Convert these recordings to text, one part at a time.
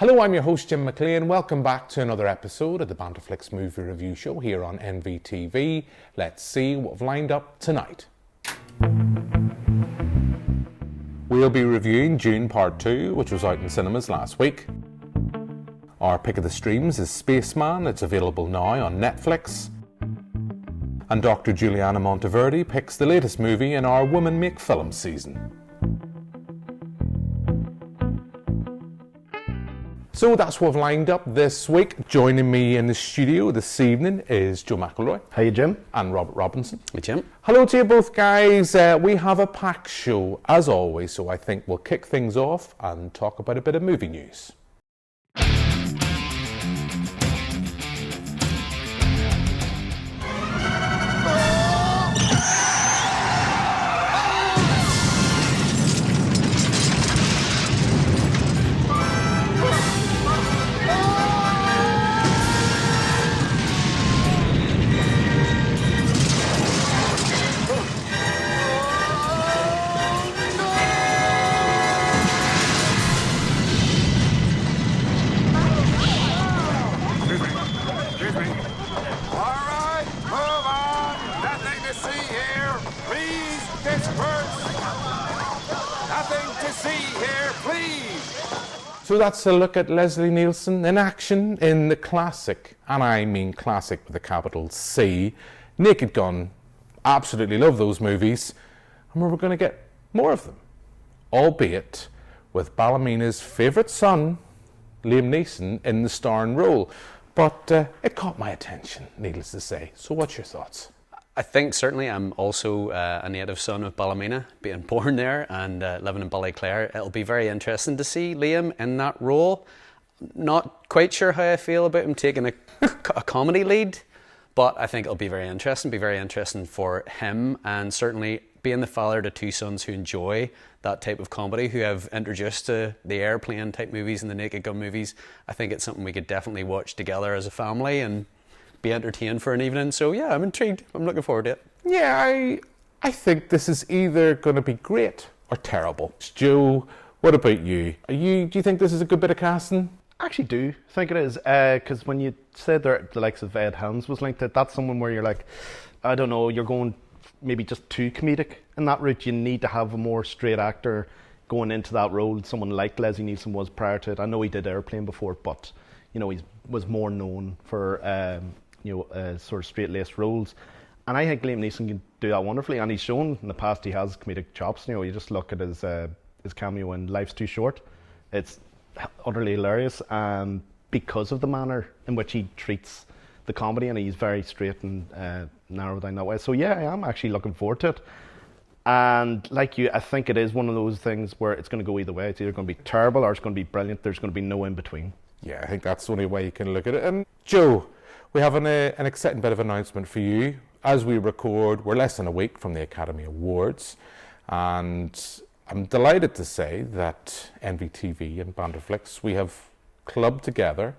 Hello, I'm your host Jim McClean. Welcome back to another episode of the BanterFlix movie review show here on NvTv. Let's see what we've lined up tonight. We'll be reviewing Dune Part 2, which was out in cinemas last week. Our pick of the streams is Spaceman. It's available now on Netflix. And Dr Giuliana Monteverde picks the latest movie in our Women Make Films season. So that's what we've lined up this week. Joining me in the studio this evening is Joe McElroy. Hey Jim. And Robert Robinson. Hey Jim. Hello to you both, guys. We have a packed show as always, so I think we'll kick things off and talk about a bit of movie news. So that's a look at Leslie Nielsen in action in the classic, and I mean classic with a capital C, Naked Gun. Absolutely love those movies, and we're going to get more of them, albeit with Ballerina's favourite son, Liam Neeson, in the starring role. But it caught my attention, needless to say. So what's your thoughts? I think certainly I'm also a native son of Ballymena, being born there and living in Ballyclare. It'll be very interesting to see Liam in that role. Not quite sure how I feel about him taking a comedy lead, but I think it'll be very interesting for him, and certainly being the father to two sons who enjoy that type of comedy, who have introduced to the airplane type movies and the Naked Gun movies. I think it's something we could definitely watch together as a family and be entertained for an evening. So yeah, I'm intrigued. I'm looking forward to it. Yeah, I think this is either going to be great or terrible. Joe, what about you? Do you think this is a good bit of casting? I actually do think it is, because when you said the likes of Ed Helms was linked to it, that's someone where you're like, I don't know, you're going maybe just too comedic in that route. You need to have a more straight actor going into that role, someone like Leslie Nielsen was prior to it. I know he did Airplane before, but you know, he was more known for sort of straight-laced roles. And I think Liam Neeson can do that wonderfully, and he's shown in the past he has comedic chops. You know, you just look at his cameo in Life's Too Short. It's utterly hilarious, because of the manner in which he treats the comedy, and he's very straight and narrow down that way. So yeah, I am actually looking forward to it. And like you, I think it is one of those things where it's going to go either way. It's either going to be terrible or it's going to be brilliant. There's going to be no in between. Yeah, I think that's the only way you can look at it. And Joe, we have an exciting bit of announcement for you. As we record, we're less than a week from the Academy Awards, and I'm delighted to say that NvTv and BanterFlix, we have clubbed together,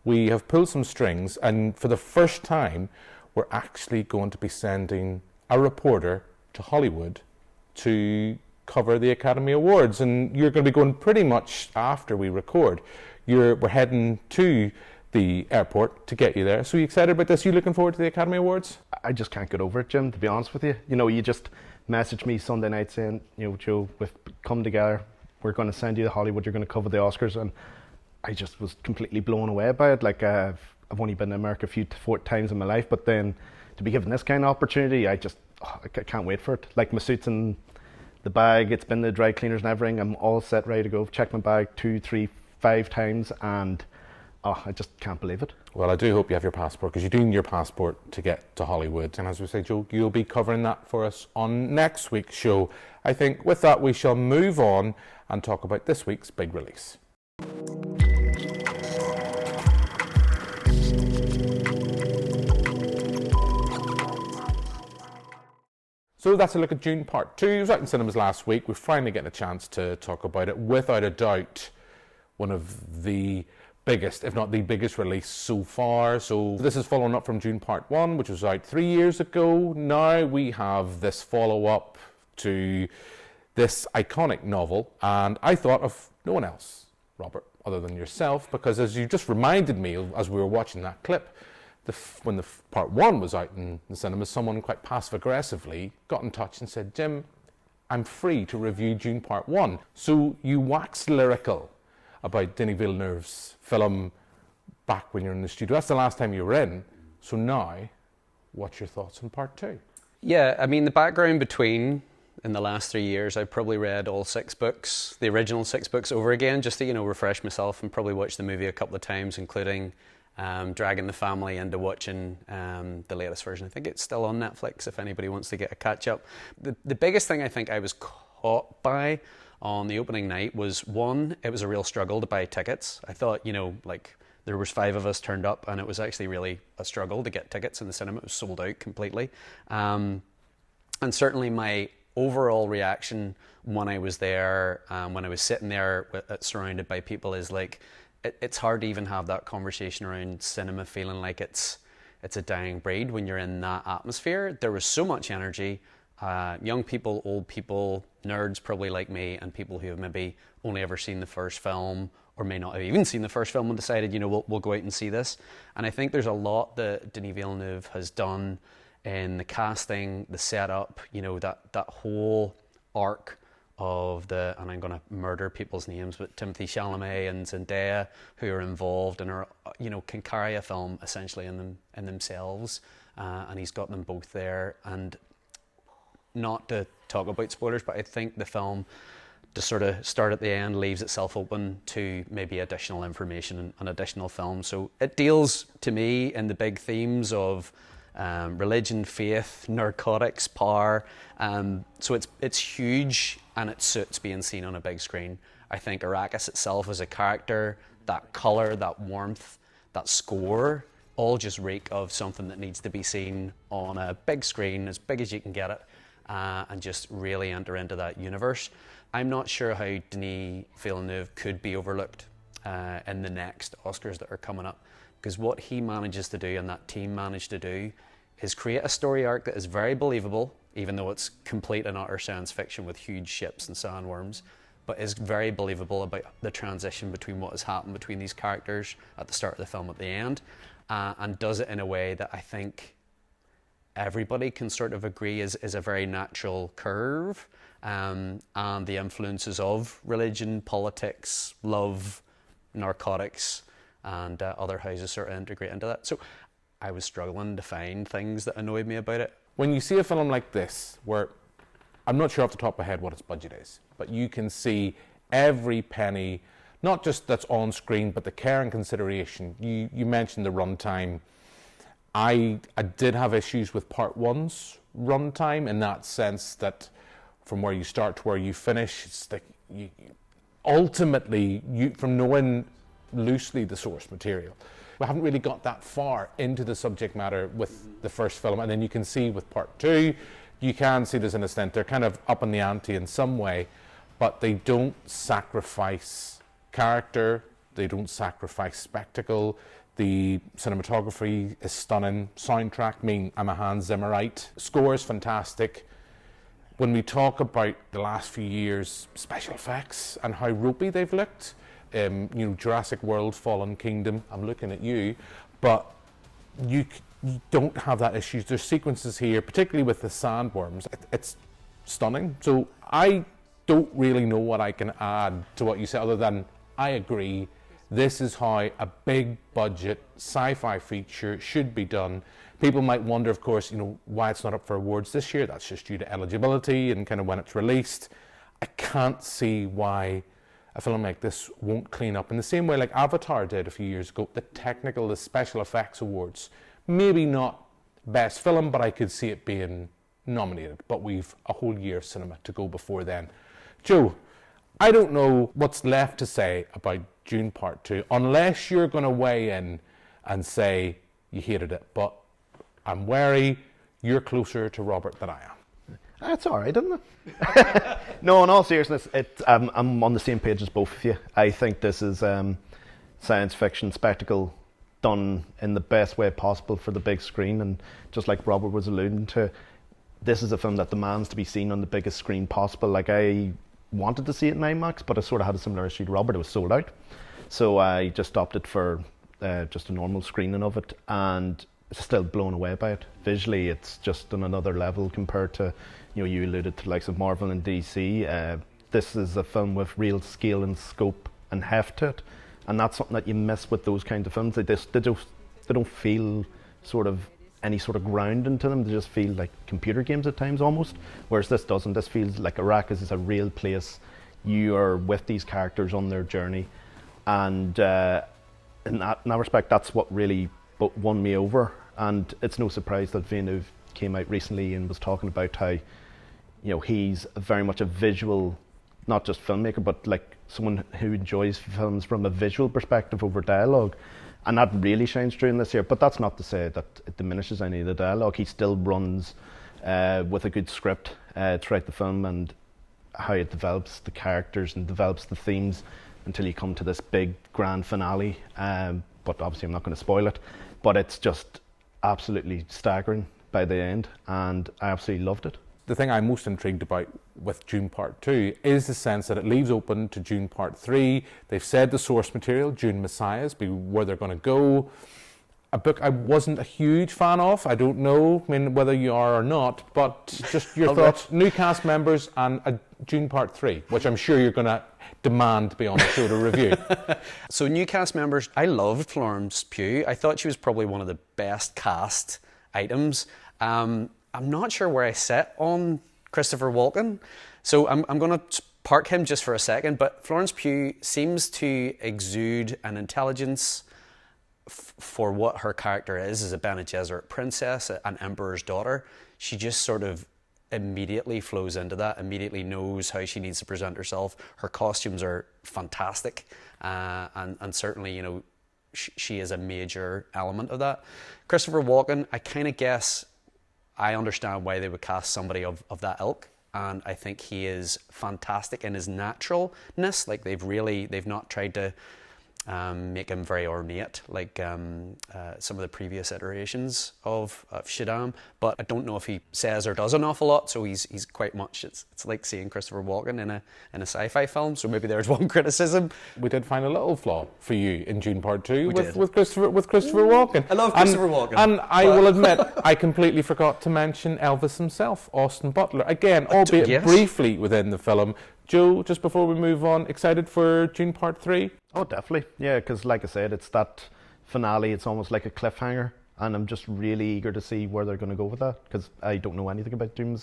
we have pulled some strings, and for the first time, we're actually going to be sending a reporter to Hollywood to cover the Academy Awards, and you're going to be going pretty much after we record. We're heading to the airport to get you there. So you excited about this? You looking forward to the Academy Awards? I just can't get over it, Jim, to be honest with you. You know, you just messaged me Sunday night saying, you know, Joe, we've come together, we're going to send you to Hollywood, you're going to cover the Oscars, and I just was completely blown away by it. Like, I've only been to America four times in my life, but then to be given this kind of opportunity, I can't wait for it. Like, my suit's in the bag, it's been the dry cleaners and everything, I'm all set, ready to go. I've checked my bag 2, 3, 5 times, and I just can't believe it. Well, I do hope you have your passport, because you do need your passport to get to Hollywood. And as we say, Joe, you'll be covering that for us on next week's show. I think with that, we shall move on and talk about this week's big release. So that's a look at Dune Part 2. It was out in cinemas last week. We're finally getting a chance to talk about it. Without a doubt, one of the biggest, if not the biggest release so far. So this is following up from Dune Part 1, which was out 3 years ago. Now we have this follow-up to this iconic novel, and I thought of no one else, Robert, other than yourself, because as you just reminded me as we were watching that clip, when part one was out in the cinemas, someone quite passive-aggressively got in touch and said, Jim, I'm free to review Dune Part 1. So you waxed lyrical about Denis Villeneuve's film back when you're in the studio. That's the last time you were in. So now, what's your thoughts on Part 2? Yeah, I mean, the background between, in the last 3 years, I've probably read all 6 books, the original 6 books over again, just to, refresh myself, and probably watched the movie a couple of times, including dragging the family into watching the latest version. I think it's still on Netflix if anybody wants to get a catch up. The biggest thing I think I was caught by on the opening night was, one, it was a real struggle to buy tickets. I thought, there was 5 of us turned up, and it was actually really a struggle to get tickets in the cinema. It was sold out completely. And certainly my overall reaction when I was there, when I was sitting there surrounded by people, is like, it's hard to even have that conversation around cinema feeling like it's a dying breed when you're in that atmosphere. There was so much energy. Young people, old people, nerds probably like me, and people who have maybe only ever seen the first film, or may not have even seen the first film, and decided, we'll go out and see this. And I think there's a lot that Denis Villeneuve has done in the casting, the setup, that whole arc of and I'm going to murder people's names, but Timothée Chalamet and Zendaya, who are involved and are, can carry a film essentially in themselves, and he's got them both there. And not to talk about spoilers, but I think the film, to sort of start at the end, leaves itself open to maybe additional information and additional films. So it deals, to me, in the big themes of religion, faith, narcotics, power. So it's huge, and it suits being seen on a big screen. I think Arrakis itself as a character, that colour, that warmth, that score, all just reek of something that needs to be seen on a big screen, as big as you can get it, and just really enter into that universe. I'm not sure how Denis Villeneuve could be overlooked in the next Oscars that are coming up, because what he manages to do and that team managed to do is create a story arc that is very believable, even though it's complete and utter science fiction with huge ships and sandworms, but is very believable about the transition between what has happened between these characters at the start of the film at the end, and does it in a way that I think everybody can sort of agree is a very natural curve, and the influences of religion, politics, love, narcotics, and other houses sort of integrate into that. So I was struggling to find things that annoyed me about it. When you see a film like this, where I'm not sure off the top of my head what its budget is, but you can see every penny, not just that's on screen, but the care and consideration. You mentioned the runtime. I did have issues with Part 1's runtime, in that sense that from where you start to where you finish, it's like ultimately, from knowing loosely the source material, we haven't really got that far into the subject matter with the first film. And then you can see with Part 2, you can see there's an extent they're kind of up on the ante in some way, but they don't sacrifice character, they don't sacrifice spectacle. The cinematography is stunning. Soundtrack, I'm a Hans Zimmerite. Score is fantastic. When we talk about the last few years' special effects and how ropey they've looked, Jurassic World, Fallen Kingdom, I'm looking at you, but you don't have that issue. There's sequences here, particularly with the sandworms. It's stunning. So I don't really know what I can add to what you said, other than I agree. This is how a big budget sci-fi feature should be done. People might wonder, of course, why it's not up for awards this year. That's just due to eligibility and kind of when it's released. I can't see why a film like this won't clean up in the same way like Avatar did a few years ago. The special effects awards, maybe not best film, but I could see it being nominated. But we've a whole year of cinema to go before then. Joe, I don't know what's left to say about Dune Part 2, unless you're going to weigh in and say you hated it. But I'm wary you're closer to Robert than I am. That's all right, isn't it? No, in all seriousness, I'm on the same page as both of you. I think this is science fiction spectacle done in the best way possible for the big screen. And just like Robert was alluding to, this is a film that demands to be seen on the biggest screen possible. Like, I wanted to see it in IMAX, but I sort of had a similar issue to Robert. It was sold out. So I just opted for just a normal screening of it, and still blown away by it. Visually, it's just on another level compared to, you alluded to the likes of Marvel and DC. This is a film with real scale and scope and heft to it, and that's something that you miss with those kinds of films. They don't feel sort of any sort of grounding to them. They just feel like computer games at times almost, whereas this doesn't. This feels like Arrakis is a real place. You are with these characters on their journey, and in that respect, that's what really won me over. And it's no surprise that Villeneuve came out recently and was talking about how, he's very much a visual, not just filmmaker, but like someone who enjoys films from a visual perspective over dialogue. And that really shines through in this here. But that's not to say that it diminishes any of the dialogue. He still runs with a good script throughout the film, and how it develops the characters and develops the themes until you come to this big grand finale. But obviously I'm not going to spoil it. But it's just absolutely staggering by the end, and I absolutely loved it. The thing I'm most intrigued about with Dune Part 2 is the sense that it leaves open to Dune Part 3. They've said the source material, Dune Messiahs, be where they're going to go. A book I wasn't a huge fan of. I don't know, whether you are or not, but just your thoughts. New cast members and a Dune Part 3, which I'm sure you're going to demand to be on the show to review. So new cast members, I loved Florence Pugh. I thought she was probably one of the best cast items. I'm not sure where I sit on Christopher Walken, so I'm going to park him just for a second, but Florence Pugh seems to exude an intelligence for what her character is as a Bene Gesserit princess, an emperor's daughter. She just sort of immediately flows into that, immediately knows how she needs to present herself. Her costumes are fantastic, and certainly, she is a major element of that. Christopher Walken, I kind of guess I understand why they would cast somebody of that ilk, and I think he is fantastic in his naturalness. Like they've not tried to make him very ornate like some of the previous iterations of Shaddam, but I don't know if he says or does an awful lot, so he's quite much, it's like seeing Christopher Walken in a sci-fi film, so maybe there's one criticism. We did find a little flaw for you in Dune Part 2 with Christopher Walken. I love Christopher Walken. And I will admit, I completely forgot to mention Elvis himself, Austin Butler. Again, albeit briefly within the film. Joe, just before we move on, excited for Dune Part 3? Oh, definitely. Yeah, because like I said, it's that finale. It's almost like a cliffhanger, and I'm just really eager to see where they're going to go with that, because I don't know anything about Dune.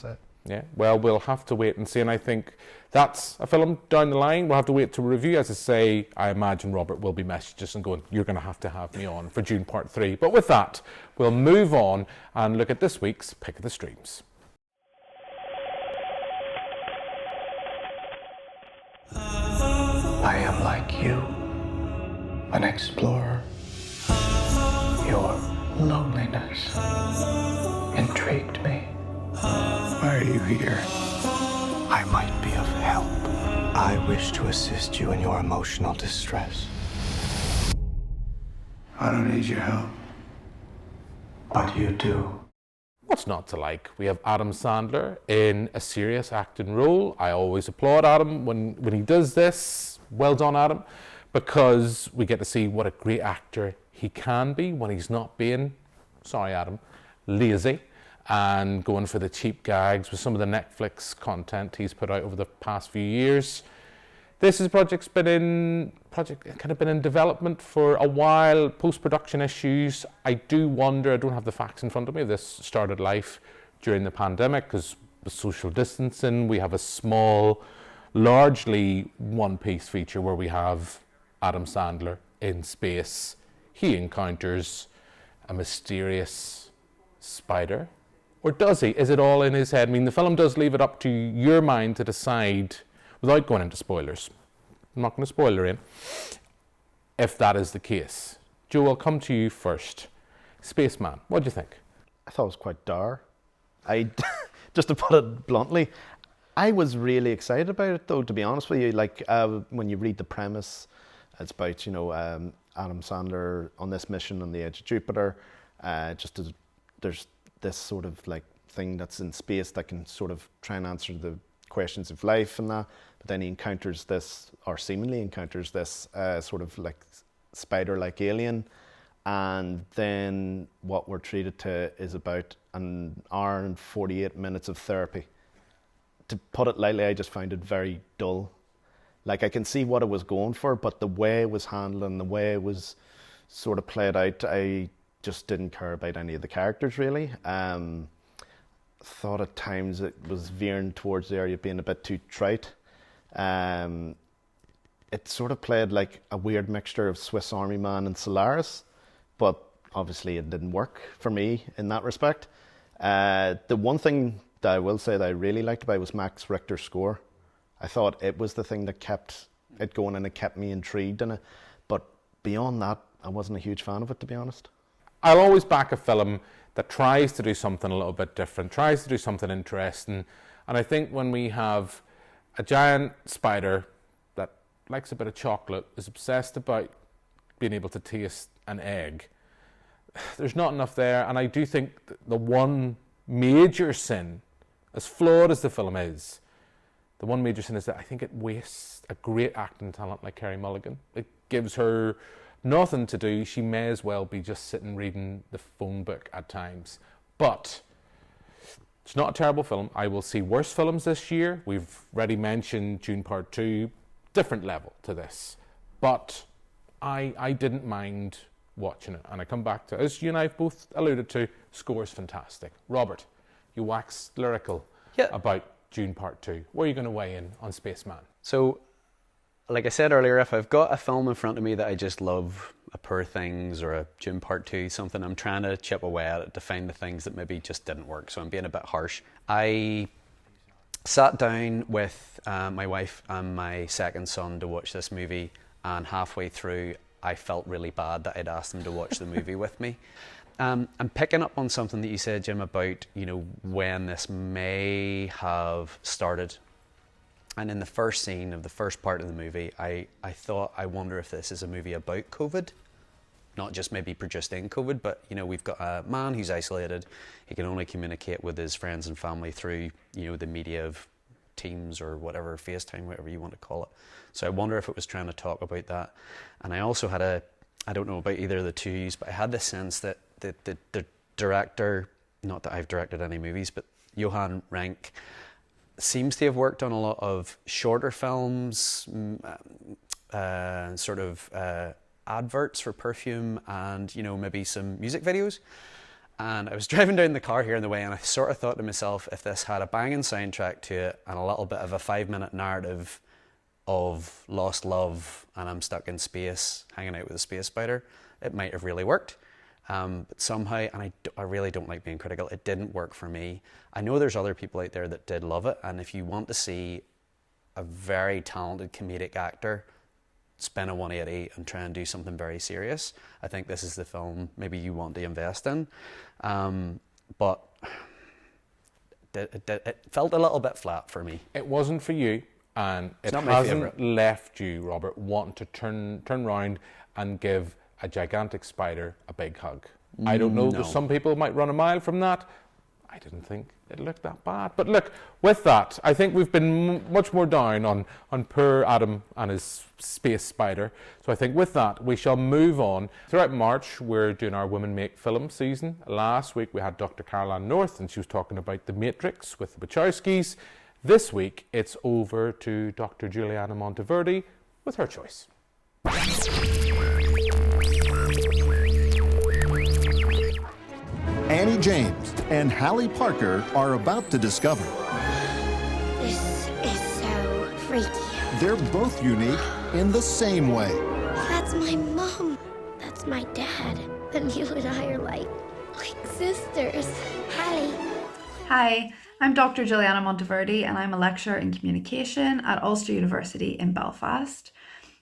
Yeah, well, we'll have to wait and see, and I think that's a film down the line. We'll have to wait to review. As I say, I imagine Robert will be messaging us and going, you're going to have me on for Dune Part 3. But with that, we'll move on and look at this week's Pick of the Streams. I am like you, an explorer. Your loneliness intrigued me. Why are you here? I might be of help. I wish to assist you in your emotional distress. I don't need your help, but you do. What's not to like? We have Adam Sandler in a serious acting role. I always applaud Adam when he does this. Well done, Adam, because we get to see what a great actor he can be when he's not being, sorry Adam, lazy and going for the cheap gags with some of the Netflix content he's put out over the past few years. This is a project kind of been in development for a while, post-production issues. I do wonder, I don't have the facts in front of me, this started life during the pandemic because with social distancing, we have a small, largely one-piece feature where we have Adam Sandler in space. He encounters a mysterious spider. Or does he? Is it all in his head? I mean, the film does leave it up to your mind to decide, without going into spoilers. I'm not going to spoiler in, if that is the case. Joe, I'll come to you first. Spaceman, what do you think? I thought it was quite dour. Just to put it bluntly, I was really excited about it, though, to be honest with you. Like, when you read the premise, it's about, Adam Sandler on this mission on the edge of Jupiter. There's this sort of like thing that's in space that can sort of try and answer the questions of life and that. But then he encounters this, or seemingly encounters this sort of like spider-like alien. And then what we're treated to is about an hour and 48 minutes of therapy. To put it lightly, I just found it very dull. Like, I can see what it was going for, but the way it was handled and the way it was sort of played out, I just didn't care about any of the characters, really. Thought at times it was veering towards the area of being a bit too trite. It sort of played like a weird mixture of Swiss Army Man and Solaris, but obviously it didn't work for me in that respect. The one thing that I will say that I really liked about it was Max Richter's score. I thought it was the thing that kept it going and it kept me intrigued in it. But beyond that, I wasn't a huge fan of it, to be honest. I'll always back a film that tries to do something a little bit different, tries to do something interesting. And I think when we have a giant spider that likes a bit of chocolate, is obsessed about being able to taste an egg, there's not enough there. And I do think the one major sin, as flawed as the film is, the one major sin is that I think it wastes a great acting talent like Carey Mulligan. It gives her nothing to do. She may as well be just sitting reading the phone book at times. But it's not a terrible film. I will see worse films this year. We've already mentioned Dune Part 2, different level to this. But I didn't mind watching it. And I come back to, as you and I have both alluded to, score's fantastic. Robert, you waxed lyrical about Dune Part 2. Where are you going to weigh in on Spaceman? So, like I said earlier, if I've got a film in front of me that I just love, a Poor Things or a Dune Part 2, something, I'm trying to chip away at it to find the things that maybe just didn't work. So I'm being a bit harsh. I sat down with my wife and my second son to watch this movie, and halfway through I felt really bad that I'd asked them to watch the movie with me. I'm picking up on something that you said, Jim, about, you know, when this may have started. And in the first scene of the first part of the movie, I thought, I wonder if this is a movie about COVID, not just maybe produced in COVID, but, you know, we've got a man who's isolated. He can only communicate with his friends and family through, you know, the media of Teams or whatever, FaceTime, whatever you want to call it. So I wonder if it was trying to talk about that. And I also had I don't know about either of the two of you, but I had the sense that the director, not that I've directed any movies, but Johan Renck seems to have worked on a lot of shorter films, sort of adverts for perfume, and, you know, maybe some music videos. And I was driving down the car here on the way, and I sort of thought to myself, if this had a banging soundtrack to it and a little bit of a 5-minute narrative of lost love and I'm stuck in space hanging out with a space spider, it might have really worked. But somehow, and I really don't like being critical, it didn't work for me. I know there's other people out there that did love it, and if you want to see a very talented comedic actor spin a 180 and try and do something very serious, I think this is the film maybe you want to invest in. But it felt a little bit flat for me. It wasn't for you, and it hasn't left you, Robert, wanting to turn round and give a gigantic spider a big hug. I don't know, there's some people might run a mile from that. I didn't think it looked that bad. But look, with that, I think we've been much more down on poor Adam and his space spider. So I think with that, we shall move on. Throughout March, we're doing our Women Make Film season. Last week, we had Dr. Caroline North, and she was talking about The Matrix with the Wachowskis. This week, it's over to Dr. Giuliana Monteverde with her choice. Annie James and Hallie Parker are about to discover. This is so freaky. They're both unique in the same way. That's my mom. That's my dad. And you and I are like sisters. Hallie. Hi, I'm Dr. Giuliana Monteverde, and I'm a lecturer in communication at Ulster University in Belfast.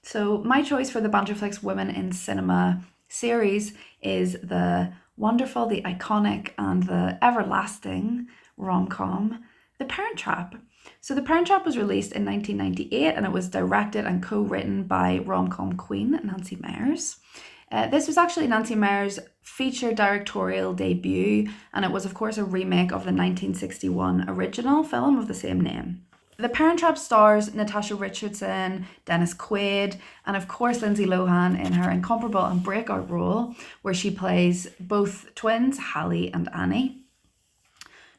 So my choice for the BanterFlix Women in Cinema series is the wonderful, the iconic, and the everlasting rom-com, The Parent Trap. So The Parent Trap was released in 1998, and it was directed and co-written by rom-com queen Nancy Meyers. This was actually Nancy Meyers' feature directorial debut, and it was of course a remake of the 1961 original film of the same name. The Parent Trap stars Natasha Richardson, Dennis Quaid, and of course Lindsay Lohan in her incomparable and breakout role where she plays both twins, Hallie and Annie.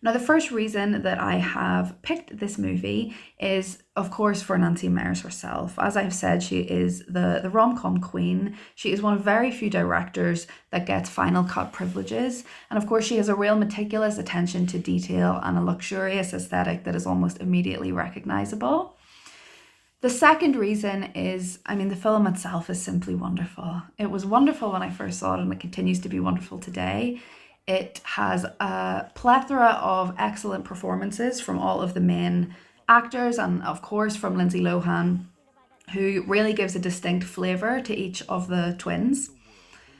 Now, the first reason that I have picked this movie is, of course, for Nancy Meyers herself. As I've said, she is the rom-com queen. She is one of very few directors that gets final cut privileges. And of course, she has a real meticulous attention to detail and a luxurious aesthetic that is almost immediately recognizable. The second reason is, the film itself is simply wonderful. It was wonderful when I first saw it, and it continues to be wonderful today. It has a plethora of excellent performances from all of the main actors and of course from Lindsay Lohan, who really gives a distinct flavour to each of the twins.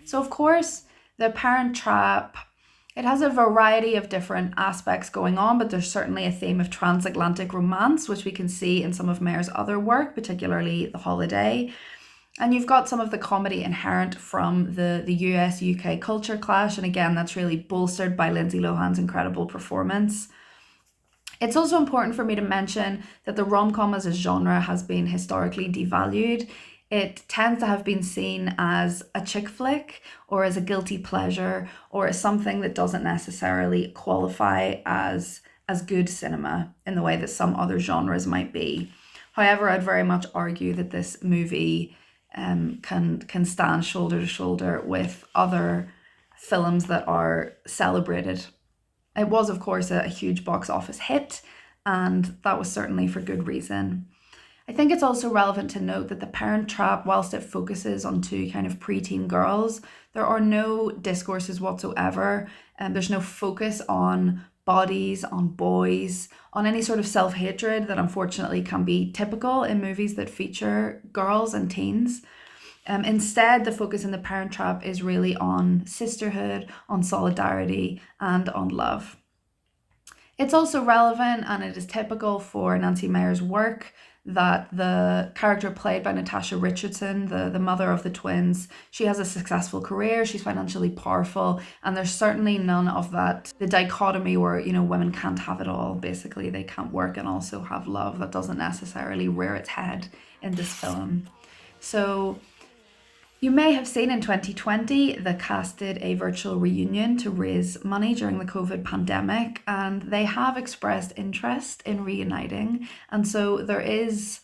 So of course, The Parent Trap, it has a variety of different aspects going on, but there's certainly a theme of transatlantic romance, which we can see in some of Meyer's other work, particularly The Holiday. And you've got some of the comedy inherent from the US-UK culture clash. And again, that's really bolstered by Lindsay Lohan's incredible performance. It's also important for me to mention that the rom-com as a genre has been historically devalued. It tends to have been seen as a chick flick or as a guilty pleasure or as something that doesn't necessarily qualify as good cinema in the way that some other genres might be. However, I'd very much argue that this movie can stand shoulder to shoulder with other films that are celebrated. It was, of course, a huge box office hit, and that was certainly for good reason. I think it's also relevant to note that The Parent Trap, whilst it focuses on two kind of preteen girls, there are no discourses whatsoever, and there's no focus on bodies, on boys, on any sort of self-hatred that unfortunately can be typical in movies that feature girls and teens. Instead, the focus in The Parent Trap is really on sisterhood, on solidarity, and on love. It's also relevant, and it is typical for Nancy Meyer's work, that the character played by Natasha Richardson, the mother of the twins, she has a successful career, she's financially powerful, and there's certainly none of that, the dichotomy where, women can't have it all. Basically, they can't work and also have love. That doesn't necessarily rear its head in this film. So you may have seen in 2020, the cast did a virtual reunion to raise money during the COVID pandemic, and they have expressed interest in reuniting. And so there is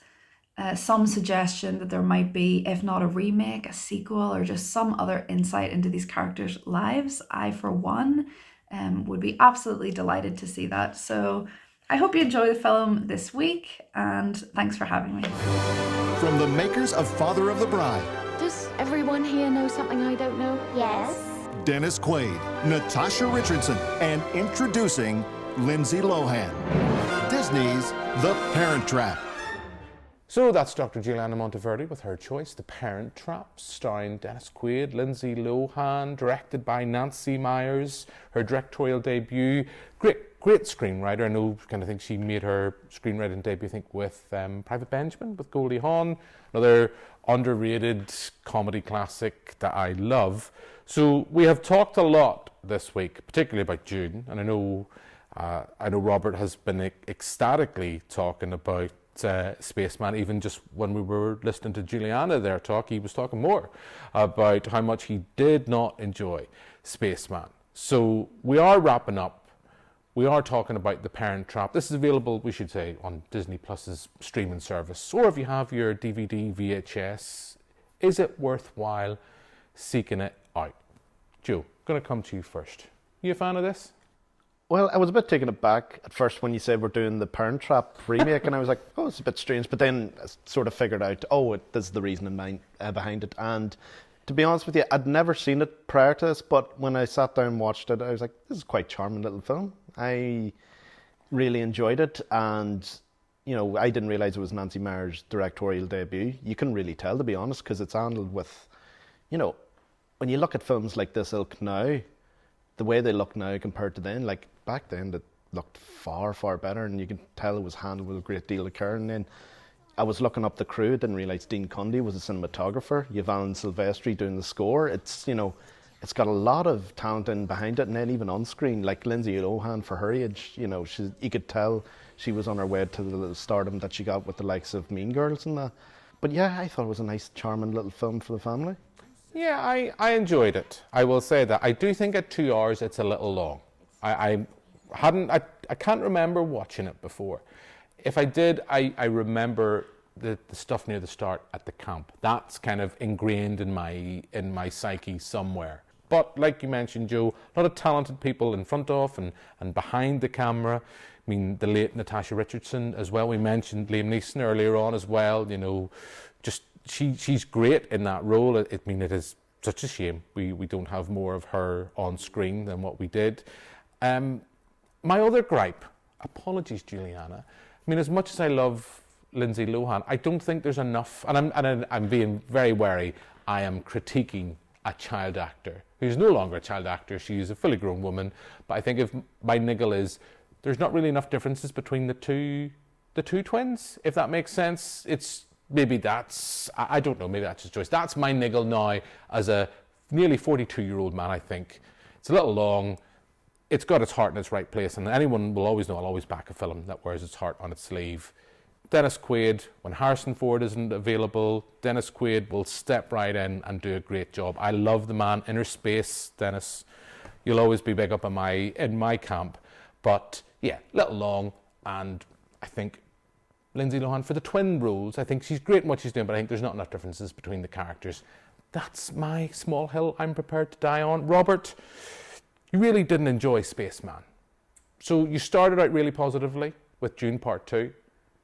some suggestion that there might be, if not a remake, a sequel, or just some other insight into these characters' lives. I, for one, would be absolutely delighted to see that. So I hope you enjoy the film this week, and thanks for having me. From the makers of Father of the Bride, does everyone here know something I don't know? Yes. Dennis Quaid, Natasha Richardson, and introducing Lindsay Lohan. Disney's The Parent Trap. So that's Dr. Giuliana Monteverde with her choice, The Parent Trap, starring Dennis Quaid, Lindsay Lohan, directed by Nancy Meyers, her directorial debut. Great screenwriter. I know, think she made her screenwriting debut, with Private Benjamin, with Goldie Hawn, another underrated comedy classic that I love. So we have talked a lot this week, particularly about Dune, and I know Robert has been ecstatically talking about Spaceman. Even just when we were listening to Giuliana there talk, he was talking more about how much he did not enjoy Spaceman. So we are wrapping up. We are talking about The Parent Trap. This is available, we should say, on Disney Plus's streaming service. Or if you have your DVD, VHS, is it worthwhile seeking it out? Joe, going to come to you first. You a fan of this? Well, I was a bit taken aback at first when you said we're doing the Parent Trap remake, and I was like, oh, it's a bit strange. But then I sort of figured out, this is the reason behind it. And to be honest with you, I'd never seen it prior to this, but when I sat down and watched it, I was like, this is quite a charming little film. I really enjoyed it, and I didn't realize it was Nancy Meyer's directorial debut. You can really tell, to be honest, because it's handled with, when you look at films like this ilk now, the way they look now compared to then, like back then, it looked far, far better, and you can tell it was handled with a great deal of care. And then I was looking up the crew, didn't realize Dean Cundy was a cinematographer, Johan Silvestri doing the score. It's, it's got a lot of talent in behind it, and then even on screen, like Lindsay Lohan for her age, you could tell she was on her way to the stardom that she got with the likes of Mean Girls and that. But yeah, I thought it was a nice, charming little film for the family. Yeah, I enjoyed it. I will say that. I do think at 2 hours it's a little long. I can't remember watching it before. If I did, I remember the stuff near the start at the camp. That's kind of ingrained in my psyche somewhere. But like you mentioned, Joe, a lot of talented people in front of and behind the camera. I mean, the late Natasha Richardson as well. We mentioned Liam Neeson earlier on as well. You know, just she's great in that role. I mean, it is such a shame we don't have more of her on screen than what we did. My other gripe, apologies, Giuliana. I mean, as much as I love Lindsay Lohan, I don't think there's enough, and I'm being very wary. I am critiquing a child actor who's no longer a child actor. She's a fully grown woman. But I think if my niggle is, there's not really enough differences between the two twins, if that makes sense. It's maybe that's, I don't know, maybe that's his choice. That's my niggle now as a nearly 42-year-old man, I think. It's a little long. It's got its heart in its right place, and anyone will always know I'll always back a film that wears its heart on its sleeve. Dennis Quaid, when Harrison Ford isn't available, Dennis Quaid will step right in and do a great job. I love the man. Inner Space, Dennis, you'll always be big up in my camp. But yeah, little long, and I think Lindsay Lohan for the twin roles, I think she's great in what she's doing, but I think there's not enough differences between the characters. That's my small hill I'm prepared to die on. Robert, you really didn't enjoy Spaceman. So you started out really positively with Dune Part 2.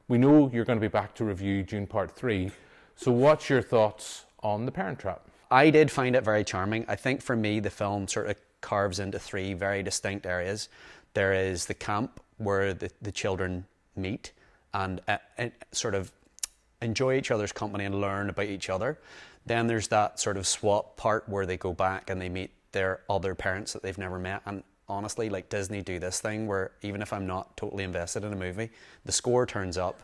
We know you're going to be back to review Dune Part 3. So what's your thoughts on The Parent Trap? I did find it very charming. I think for me, the film sort of carves into three very distinct areas. There is the camp where the children meet and sort of enjoy each other's company and learn about each other. Then there's that sort of swap part where they go back and they meet their other parents that they've never met. And honestly, like, Disney do this thing where even if I'm not totally invested in a movie, the score turns up,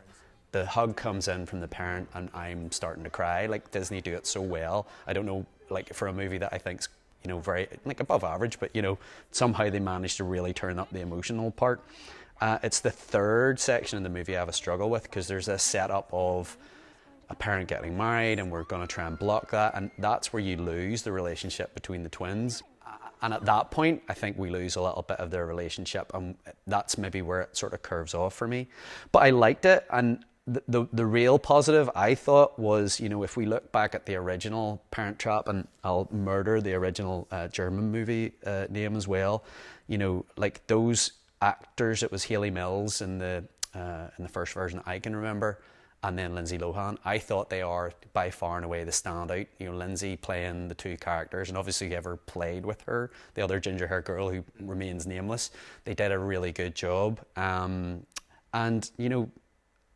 the hug comes in from the parent, and I'm starting to cry. Like, Disney do it so well. I don't know, like, for a movie that I think's, you know, very, like, above average, but, you know, somehow they managed to really turn up the emotional part. It's the third section of the movie I have a struggle with, because there's a setup of a parent getting married and we're going to try and block that, and that's where you lose the relationship between the twins. And at that point, I think we lose a little bit of their relationship, and that's maybe where it sort of curves off for me. But I liked it, and the real positive, I thought, was, you know, if we look back at the original Parent Trap, and I'll murder the original German movie name as well, you know, like those actors, it was Hayley Mills in the first version I can remember, and then Lindsay Lohan. I thought they are by far and away the standout. You know, Lindsay playing the two characters, and obviously whoever played with her, the other ginger hair girl who remains nameless, they did a really good job. And, you know,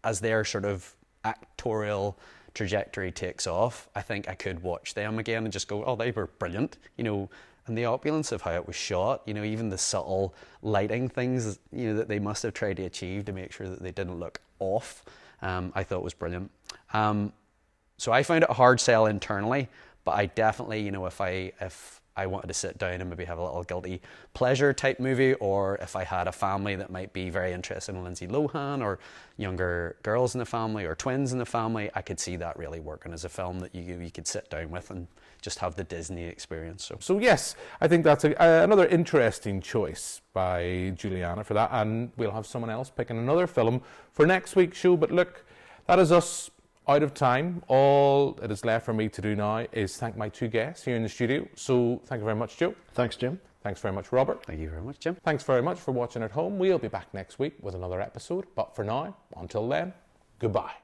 as their sort of actorial trajectory takes off, I think I could watch them again and just go, oh, they were brilliant. You know, and the opulence of how it was shot, you know, even the subtle lighting things, you know, that they must have tried to achieve to make sure that they didn't look off, I thought was brilliant. So I found it a hard sell internally, but I definitely, you know, if I wanted to sit down and maybe have a little guilty pleasure type movie, or if I had a family that might be very interested in Lindsay Lohan, or younger girls in the family, or twins in the family, I could see that really working as a film that you could sit down with and just have the Disney experience. So yes, I think that's another interesting choice by Giuliana for that, and we'll have someone else picking another film for next week's show. But look, that is us out of time. All that is left for me to do now is thank my two guests here in the studio. So thank you very much, Joe. Thanks, Jim. Thanks very much, Robert. Thank you very much, Jim. Thanks very much for watching at home. We'll be back next week with another episode. But for now, until then, goodbye.